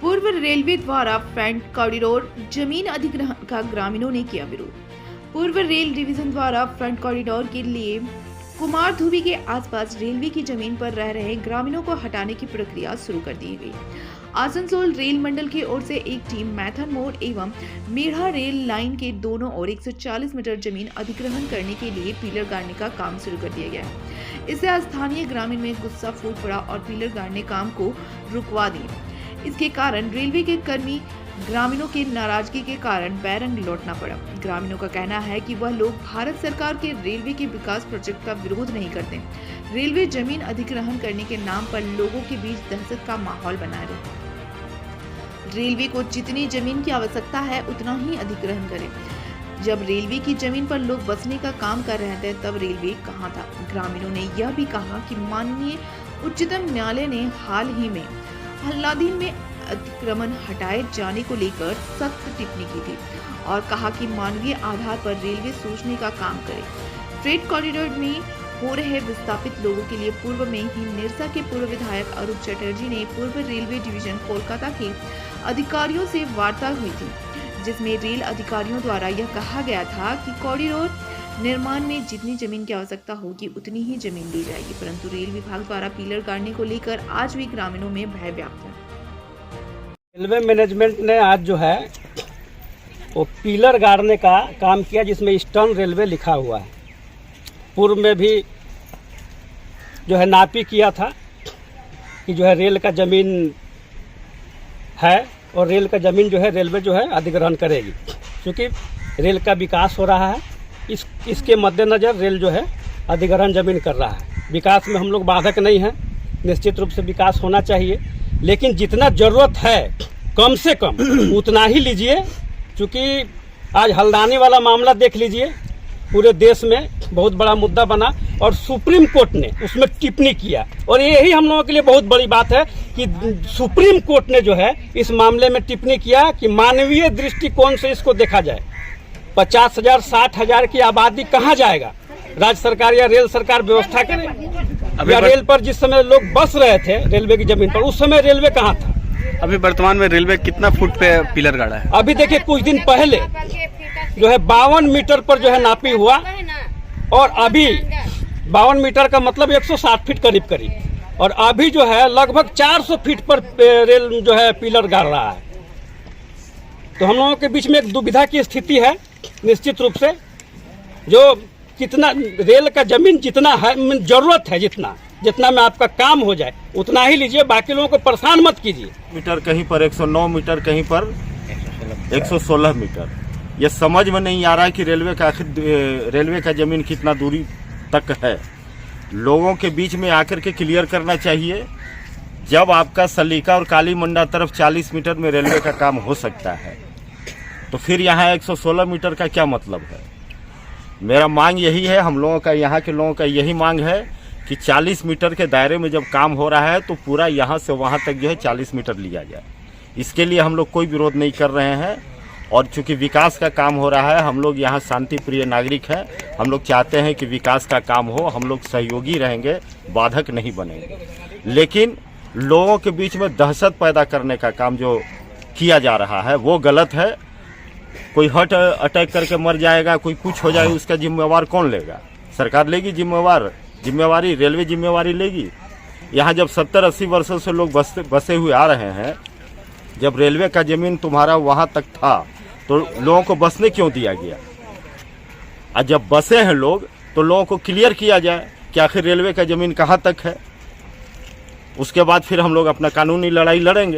पूर्व रेलवे द्वारा front corridor जमीन अधिग्रहण का ग्रामीणों ने किया विरोध। पूर्व रेल डिवीजन द्वारा फ्रंट कॉरिडोर के लिए कुमारधुबी के आसपास रेलवे की जमीन पर रह रहे ग्रामीणों को हटाने की प्रक्रिया शुरू कर दी गई। आसनसोल रेल मंडल की ओर से एक टीम मैथन मोड़ एवं मेढ़ा रेल लाइन के दोनों ओर 140 मीटर जमीन अधिग्रहण करने के लिए पिलर गाड़ने का काम शुरू कर दिया गया है। इससे स्थानीय ग्रामीण में गुस्सा फूट पड़ा और पिलर गाड़ने काम को रुकवा दिए। इसके कारण रेलवे के कर्मी ग्रामीणों की नाराजगी के कारण बैरंग लौटना पड़ा। ग्रामीणों का कहना है कि वह लोग भारत सरकार के रेलवे के विकास प्रोजेक्ट का विरोध नहीं करते। रेलवे जमीन अधिग्रहण करने के नाम पर लोगों के बीच दहशत का माहौल बनाए रहे। रेलवे को जितनी जमीन की आवश्यकता है उतना ही अधिग्रहण करे। जब रेलवे की जमीन पर लोग बसने का काम कर रहे थे तब रेलवे कहाँ था। ग्रामीणों ने यह भी कहा कि माननीय उच्चतम न्यायालय ने हाल ही में हल्लादीन में अतिक्रमण हटाए जाने को लेकर सख्त टिप्पणी की थी और कहा कि मानवीय आधार पर रेलवे सोचने का काम करे। फ्रेट कॉरिडोर में हो रहे विस्थापित लोगों के लिए पूर्व में ही निरसा के पूर्व विधायक अरूप चटर्जी ने पूर्व रेलवे डिवीजन कोलकाता के अधिकारियों से वार्ता हुई थी, जिसमें रेल अधिकारियों द्वारा यह कहा गया था कि कॉरिडोर निर्माण में जितनी जमीन की आवश्यकता होगी उतनी ही जमीन ली जाएगी, परंतु रेल विभाग द्वारा पिलर गाड़ने को लेकर आज भी ग्रामीणों में भय व्याप्त है। रेलवे मैनेजमेंट ने आज जो है वो पिलर गाड़ने का काम किया, जिसमें ईस्टर्न रेलवे लिखा हुआ है। पूर्व में भी जो है नापी किया था कि जो है रेल का जमीन है और रेल का जमीन जो है रेलवे जो है अधिग्रहण करेगी, क्योंकि रेल का विकास हो रहा है। इसके मद्देनज़र रेल जो है अधिग्रहण जमीन कर रहा है। विकास में हम लोग बाधक नहीं हैं, निश्चित रूप से विकास होना चाहिए, लेकिन जितना ज़रूरत है कम से कम उतना ही लीजिए। क्योंकि आज हल्द्वानी वाला मामला देख लीजिए, पूरे देश में बहुत बड़ा मुद्दा बना और सुप्रीम कोर्ट ने उसमें टिप्पणी किया। और यही हम लोगों के लिए बहुत बड़ी बात है कि सुप्रीम कोर्ट ने जो है इस मामले में टिप्पणी किया कि मानवीय दृष्टिकोण से इसको देखा जाए। 50,000 60,000 की आबादी कहाँ जाएगा? राज्य सरकार या रेल सरकार व्यवस्था करे। या रेल पर जिस समय लोग बस रहे थे रेलवे की जमीन पर, उस समय रेलवे कहाँ था? अभी वर्तमान में रेलवे कितना फुट पे पिलर गाड़ा है? अभी देखिए, कुछ दिन पहले जो है 52 मीटर पर जो है नापी हुआ और अभी 52 मीटर का मतलब 160 फीट करीब करीब, और अभी जो है लगभग 400 फीट पर रेल जो है पिलर गाड़ रहा है। तो हम लोगों के बीच में एक दुविधा की स्थिति है। निश्चित रूप से जो कितना रेल का जमीन जितना है, जरूरत है जितना में आपका काम हो जाए उतना ही लीजिए, बाकी लोगों को परेशान मत कीजिए। मीटर कहीं पर 109 मीटर, कहीं पर 116 मीटर। ये समझ में नहीं आ रहा कि रेलवे का जमीन कितना दूरी तक है। लोगों के बीच में आकर के क्लियर करना चाहिए। जब आपका सलीका और काली मंडा तरफ 40 मीटर में रेलवे का काम हो सकता है, तो फिर यहाँ 116 मीटर का क्या मतलब है? मेरा मांग यही है, हम लोगों का, यहाँ के लोगों का यही मांग है कि 40 मीटर के दायरे में जब काम हो रहा है तो पूरा यहाँ से वहाँ तक जो है 40 मीटर लिया जाए। इसके लिए हम लोग कोई विरोध नहीं कर रहे हैं। और चूंकि विकास का काम हो रहा है, हम लोग यहाँ शांति प्रिय नागरिक हैं। हम लोग चाहते हैं कि विकास का काम हो, हम लोग सहयोगी रहेंगे, बाधक नहीं बनेंगे। लेकिन लोगों के बीच में दहशत पैदा करने का काम जो किया जा रहा है वो गलत है। कोई हार्ट अटैक करके मर जाएगा, कोई कुछ हो जाएगा, उसका जिम्मेवार कौन लेगा? सरकार लेगी जिम्मेवारी, रेलवे जिम्मेवारी लेगी। यहाँ जब 70-80 वर्षों से लोग बसे हुए आ रहे हैं, जब रेलवे का जमीन तुम्हारा वहाँ तक था तो लोगों को बसने क्यों दिया गया? और जब बसे हैं लोग तो लोगों को क्लियर किया जाए कि आखिर रेलवे का जमीन कहाँ तक है। उसके बाद फिर हम लोग अपना कानूनी लड़ाई लड़ेंगे।